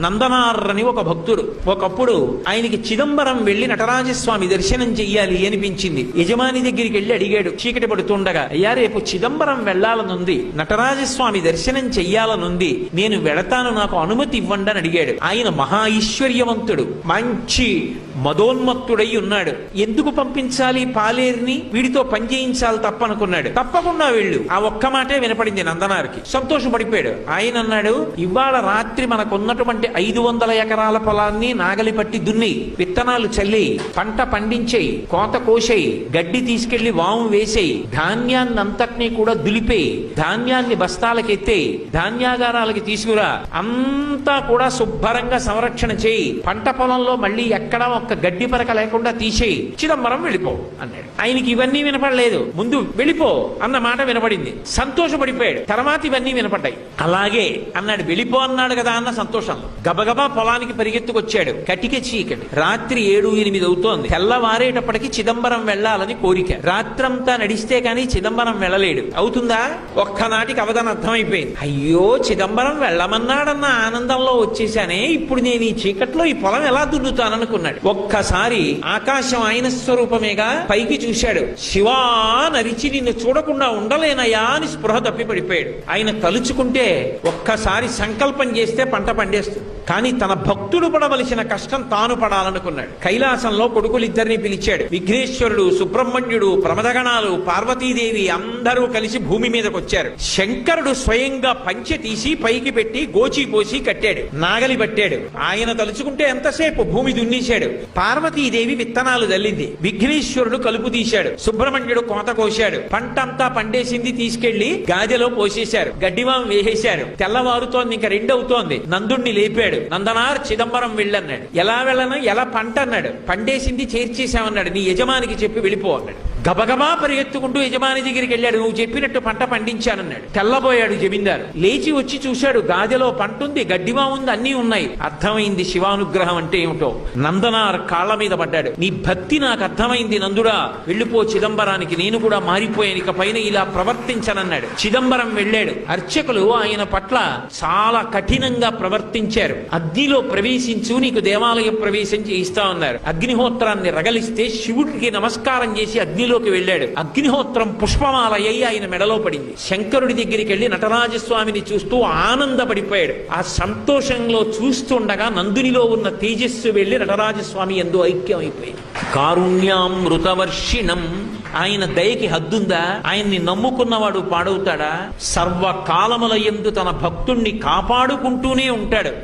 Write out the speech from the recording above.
నందనార్ ఒక భక్తుడు ఒకప్పుడు ఆయనకి చిదంబరం వెళ్లి నటరాజస్వామి దర్శనం చెయ్యాలి అనిపించింది. యజమాని దగ్గరికి వెళ్లి అడిగాడు చీకటి పడుతుండగా, అయ్యా రేపు చిదంబరం వెళ్లాలనుంది, నటరాజస్వామి దర్శనం చెయ్యాలనుంది, నేను వెళతాను, నాకు అనుమతి ఇవ్వండి అని అడిగాడు. ఆయన మహా ఐశ్వర్యవంతుడు, మంచి మదోన్మత్తుడై ఉన్నాడు. ఎందుకు పంపించాలి పాలేరుని, వీడితో పని చేయించాలి తప్పనుకున్నాడు. తప్పకుండా వెళ్ళు, ఆ ఒక్క మాటే వినపడింది నందనారికి. సంతోషపడిపోయాడు. ఆయన అన్నాడు, ఇవాళ రాత్రి మనకున్నటువంటి 500 ఎకరాల పొలాన్ని నాగలి పట్టి దున్ని, విత్తనాలు చల్లి, పంట పండించేయి, కోత కోసేయి, గడ్డి తీసుకెళ్లి వాము వేసేయి, ధాన్యాన్ని అంతటినీ కూడా దులిపేయి, ధాన్యాన్ని బస్తాలకెత్తేయి, ధాన్యాగారాలకి తీసుకురా, అంతా కూడా శుభ్రంగా సంరక్షణ చేయి, పంట పొలంలో మళ్ళీ ఎక్కడా ఒక్క గడ్డి పరక లేకుండా తీసేయి, చిదంబరం వెళ్ళిపో అన్నాడు. ఆయనకి ఇవన్నీ వినపడలేదు, ముందు వెళ్ళిపో అన్న మాట వినపడింది. సంతోషపడిపోయాడు. తర్వాత ఇవన్నీ వినపడ్డాయి. అలాగే అన్నాడు, వెళ్ళిపో అన్నాడు కదా అన్న సంతోషంలో గబగబా పొలానికి పరిగెత్తుకొచ్చాడు. కటిక చీకటి, రాత్రి 7-8 అవుతోంది. తెల్లవారేటప్పటికి చిదంబరం వెళ్లాలని కోరిక. రాత్రంతా నడిస్తే కానీ చిదంబరం వెళ్ళలేడు. అవుతుందా? ఒక్కనాటికి అవధానం అర్థమైపోయింది. అయ్యో, చిదంబరం వెళ్ళమన్నాడన్న ఆనందంలో వచ్చేసానే, ఇప్పుడు నేను ఈ చీకట్లో ఈ పొలం ఎలా దున్నుతాననుకున్నాడు. ఒక్కసారి ఆకాశం ఆయన స్వరూపమేగా, పైకి చూశాడు. శివా నరిచి నిన్ను చూడకుండా ఉండలేనయా అని స్పృహ తప్పి పడిపోయాడు. ఆయన తలుచుకుంటే ఒక్కసారి సంకల్పం చేస్తే పంట పండేస్తుంది. కానీ తన భక్తుడు పడవలసిన కష్టం తాను పడాలనుకున్నాడు. కైలాసంలో కొడుకులిద్దరిని పిలిచాడు. విఘ్నేశ్వరుడు, సుబ్రహ్మణ్యుడు, ప్రమదగణాలు, పార్వతీదేవి అందరూ కలిసి భూమి మీదకి వచ్చారు. శంకరుడు స్వయంగా పంచె తీసి పైకి పెట్టి గోచి పోసి కట్టాడు, నాగలి పట్టాడు. ఆయన తలుచుకుంటే ఎంతసేపు భూమి దున్నేశాడు. పార్వతీదేవి విత్తనాలు జల్లింది. విఘ్నేశ్వరుడు కలుపు తీశాడు. సుబ్రహ్మణ్యుడు కోత కోశాడు. పంటంతా పండేసింది తీసుకెళ్లి గాదెలో పోసేశారు. గడ్డివాం వేసేశారు. తెల్లవారుతోంది, ఇంకా 2 అవుతోంది. నందుణ్ణి లేపాడు. నందనార్ చిదంబరం వెళ్ళన్నాడు. ఎలా వెళ్ళను, ఎలా పంట అన్నాడు. పండేసింది చేర్చేశామన్నాడు. నీ యజమానికి చెప్పి వెళ్ళిపో అన్నాడు. గబగబా పరిగెత్తుకుంటూ యజమాని దగ్గరికి వెళ్ళాడు. నువ్వు చెప్పినట్టు పంట పండించానన్నాడు. తెల్లబోయాడు జమీందారు. లేచి వచ్చి చూశాడు, గాదెలో పంట ఉంది, గడ్డివా ఉంది, అన్నీ ఉన్నాయి. అర్థమైంది శివానుగ్రహం అంటే ఏమిటో. నందనార్ కాళ్ల మీద పడ్డాడు. నీ భక్తి నాకు అర్థమైంది నందుడా, వెళ్ళిపో చిదంబరానికి, నేను కూడా మారిపోయాను, ఇక పైన ఇలా ప్రవర్తించనన్నాడు. చిదంబరం వెళ్ళాడు. అర్చకులు ఆయన పట్ల చాలా కఠినంగా ప్రవర్తించారు. అగ్నిలో ప్రవేశించు, నీకు దేవాలయ ప్రవేశం చేయిస్తా ఉన్నారు. అగ్నిహోత్రాన్ని రగలిస్తే శివుడికి నమస్కారం చేసి అగ్నిలోకి వెళ్ళాడు. అగ్నిహోత్రం పుష్పమాల అయి ఆయన మెడలో పడింది. శంకరుడి దగ్గరికి వెళ్లి నటరాజస్వామిని చూస్తూ ఆనందపడిపోయాడు. ఆ సంతోషంలో చూస్తుండగా నందునిలో ఉన్న తేజస్సు వెళ్లి నటరాజస్వామి యందు ఐక్యం అయిపోయింది. కారుణ్యామృతవర్షిణం, ఆయన దయకి హద్దుందా? ఆయన్ని నమ్ముకున్నవాడు పాడవుతాడా? సర్వకాలముల యందు తన భక్తుణ్ణి కాపాడుకుంటూనే ఉంటాడు.